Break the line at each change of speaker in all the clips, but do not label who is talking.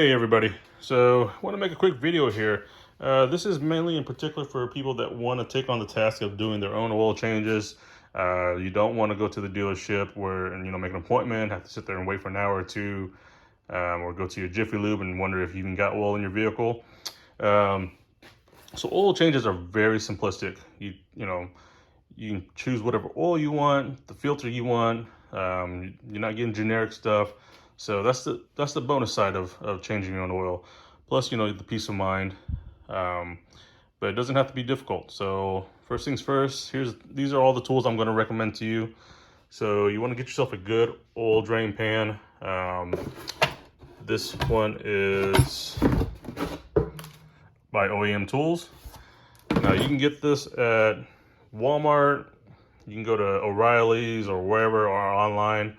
Hey everybody, so I want to make a quick video here. This is mainly in particular for people that want to take on the task of doing their own oil changes. You don't want to go to the dealership where and make an appointment, have to sit there and wait for an hour or two, or go to your Jiffy Lube and wonder if you even got oil in your vehicle. So oil changes are very simplistic. You can choose whatever oil you want, the filter you want. You're not getting generic stuff. So that's the bonus side of changing your own oil. Plus, the peace of mind. But it doesn't have to be difficult. So first things first, these are all the tools I'm going to recommend to you. So you want to get yourself a good oil drain pan. This one is by OEM Tools. Now you can get this at Walmart. You can go to O'Reilly's or wherever, or online.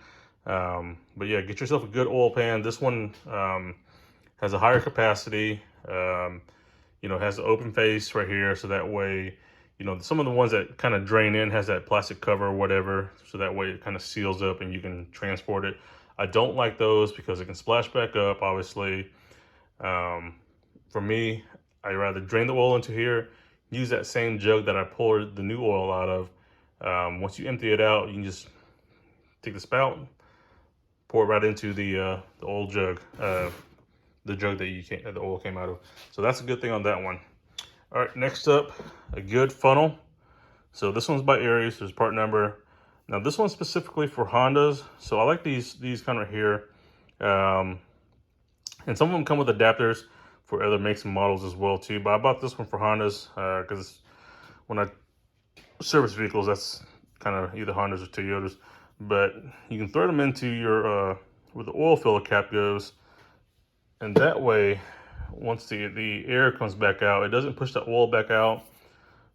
But yeah, get yourself a good oil pan. This one has a higher capacity. Has the open face right here, so that way, some of the ones that kind of drain in has that plastic cover or whatever, so that way it kind of seals up and you can transport it. I don't like those because it can splash back up, obviously. For me, I rather drain the oil into here, use that same jug that I poured the new oil out of. Once you empty it out, you can just take the spout, pour it right into the old jug, the jug that the oil came out of. So that's a good thing on that one. All right, next up, a good funnel. So this one's by Aries. There's part number. Now this one's specifically for Hondas. So I like these kind of here, and some of them come with adapters for other makes and models as well too. But I bought this one for Hondas because when I service vehicles, that's kind of either Hondas or Toyotas. But you can thread them into your where the oil filler cap goes, and that way, once the air comes back out, it doesn't push the oil back out.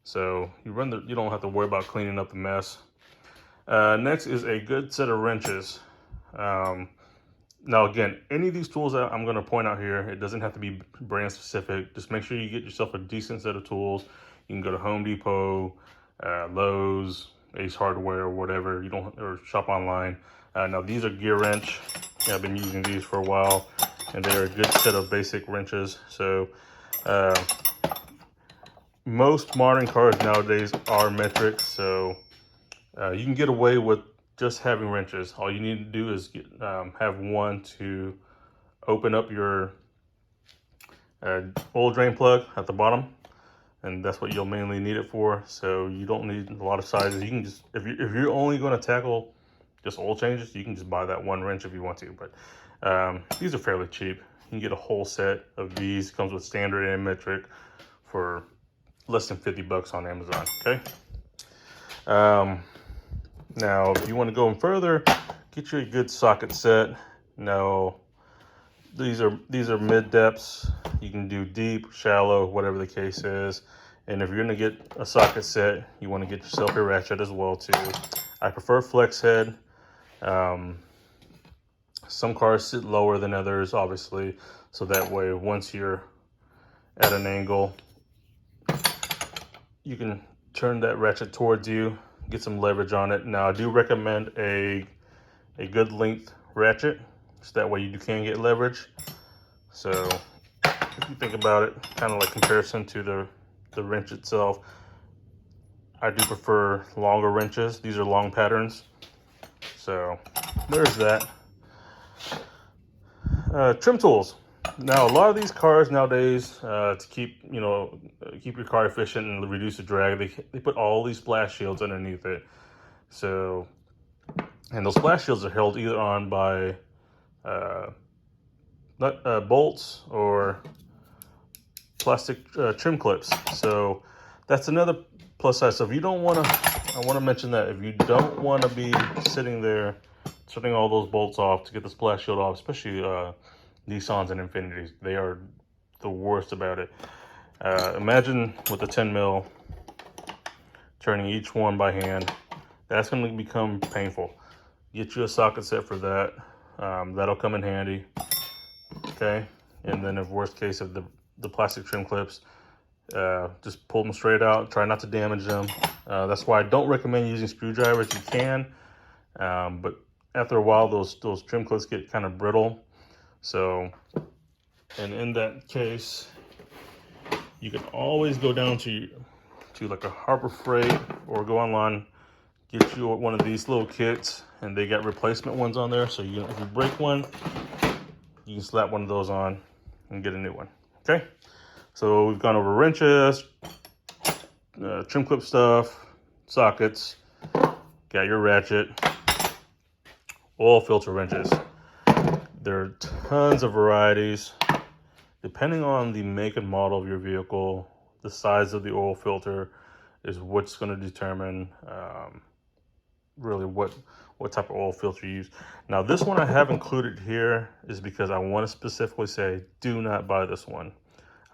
So you don't have to worry about cleaning up the mess. Next is a good set of wrenches. Now again, any of these tools that I'm going to point out here, it doesn't have to be brand specific. Just make sure you get yourself a decent set of tools. You can go to Home Depot, Lowe's, Ace Hardware, or whatever, or shop online. Now these are gear wrench. I've been using these for a while, and they're a good set of basic wrenches. So most modern cars nowadays are metric, so you can get away with just having wrenches. All you need to do is have one to open up your oil drain plug at the bottom, and that's what you'll mainly need it for. So you don't need a lot of sizes. You can just, if you're only going to tackle just oil changes, you can just buy that one wrench if you want to. But these are fairly cheap. You can get a whole set of these. It comes with standard and metric for less than $50 on Amazon. Okay. Now, if you want to go in further, get you a good socket set. Now, these are mid depths. You can do deep, shallow, whatever the case is. And if you're going to get a socket set, you want to get yourself a ratchet as well too. I prefer flex head. Some cars sit lower than others, obviously, so that way once you're at an angle, you can turn that ratchet towards you, get some leverage on it. Now I do recommend a good length ratchet, so that way you can get leverage. So if you think about it, kind of like comparison to the wrench itself, I do prefer longer wrenches. These are long patterns. So there's that. Trim tools. Now a lot of these cars nowadays, to keep your car efficient and reduce the drag, they put all these splash shields underneath it. So, and those splash shields are held either on by bolts or plastic trim clips. So that's another plus side. So if you don't want to, I want to mention that if you don't want to be sitting there stripping all those bolts off to get the splash shield off, especially Nissans and Infinitis, they are the worst about it. Imagine with the 10 mil, turning each one by hand. That's going to become painful. Get you a socket set for that. That'll come in handy. Okay, and then if worst case of the plastic trim clips, just pull them straight out. Try not to damage them. That's why I don't recommend using screwdrivers. You can, but after a while, those trim clips get kind of brittle. So And in that case, you can always go down to like a Harbor Freight or go online, get you one of these little kits, and they got replacement ones on there. So if you break one, you can slap one of those on and get a new one. Okay, so we've gone over wrenches, trim clip stuff, sockets, got your ratchet, oil filter wrenches. There are tons of varieties. Depending on the make and model of your vehicle, the size of the oil filter is what's going to determine really what type of oil filter you use. Now, this one I have included here is because I want to specifically say, do not buy this one.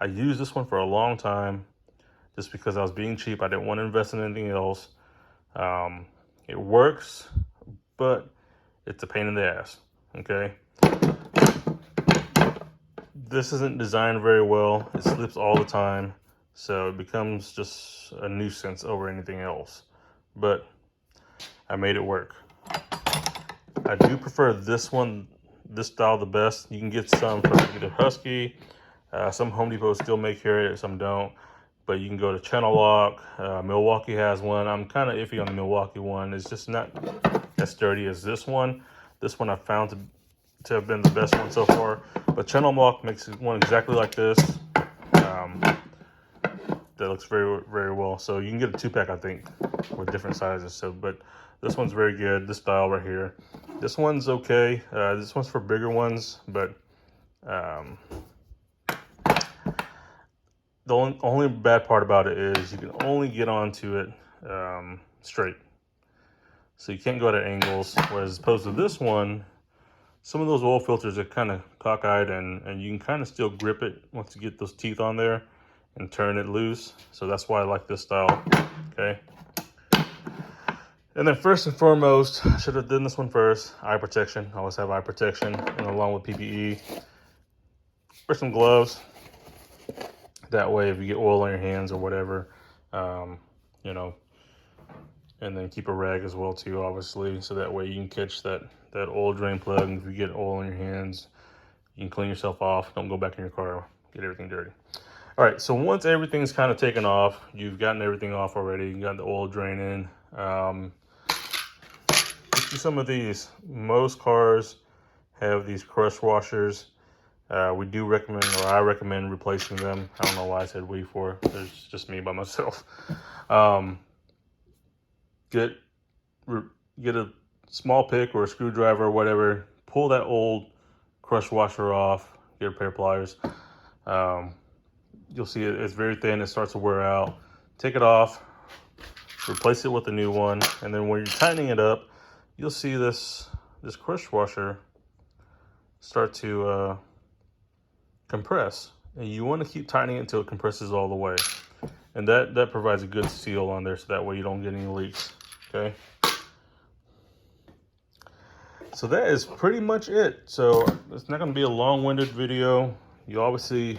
I used this one for a long time just because I was being cheap. I didn't want to invest in anything else. It works, but it's a pain in the ass, okay? This isn't designed very well. It slips all the time, so it becomes just a nuisance over anything else. But I made it work. I do prefer this style the best. You can get some from either Husky. Some Home Depot still make here, some don't. But you can go to Channel Lock. Milwaukee has one. I'm kind of iffy on the Milwaukee one. It's just not as sturdy as this one. This one I found to have been the best one so far. But Channel Lock makes one exactly like this. That looks very, very well. So you can get a 2-pack, I think, with different sizes. So, but this one's very good. This style right here. This one's okay. This one's for bigger ones, but the only bad part about it is you can only get onto it straight. So you can't go at angles. Whereas as opposed to this one, some of those oil filters are kind of cockeyed, and you can kind of still grip it once you get those teeth on there and turn it loose. So that's why I like this style, okay? And then first and foremost, I should have done this one first, eye protection. I always have eye protection, and along with PPE. Wear some gloves. That way, if you get oil on your hands or whatever, you know, and then keep a rag as well too, obviously, so that way you can catch that oil drain plug, and if you get oil on your hands, you can clean yourself off. Don't go back in your car, get everything dirty. All right, so once everything's kind of taken off, you've gotten everything off already, you got the oil drain in. Let's do some of these. Most cars have these crush washers. We do recommend, or I recommend, replacing them. I don't know why I said we for. It's just me by myself. Get a small pick or a screwdriver or whatever. Pull that old crush washer off. Get a pair of pliers. You'll see it's very thin. It starts to wear out. Take it off. Replace it with a new one. And then when you're tightening it up, you'll see this crush washer start to compress, and you want to keep tightening it until it compresses all the way, and that provides a good seal on there, so that way you don't get any leaks. Okay, so that is pretty much it. So it's not going to be a long-winded video. You obviously,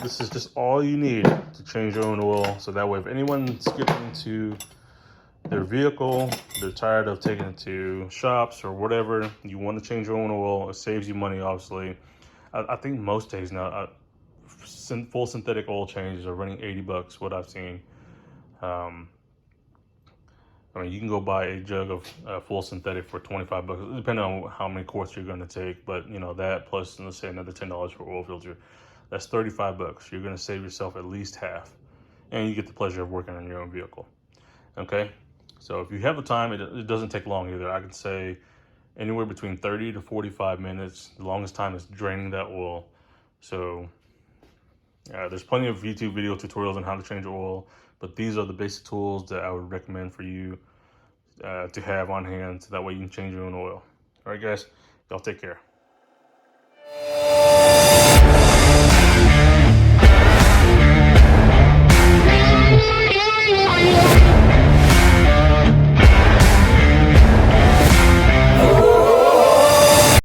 this is just all you need to change your own oil, so that way if anyone's getting to their vehicle, they're tired of taking it to shops or whatever, you want to change your own oil, it saves you money, obviously. I think most days now, full synthetic oil changes are running $80, what I've seen. I mean, you can go buy a jug of full synthetic for $25, depending on how many quarts you're going to take. But, you know, that plus, let's say, another $10 for oil filter, that's $35. You're going to save yourself at least half. And you get the pleasure of working on your own vehicle. Okay? So if you have the time, it doesn't take long either. I could say anywhere between 30 to 45 minutes. The longest time is draining that oil. So there's plenty of YouTube video tutorials on how to change oil, but these are the basic tools that I would recommend for you to have on hand, so that way you can change your own oil. All right, guys, y'all take care.
Yeah.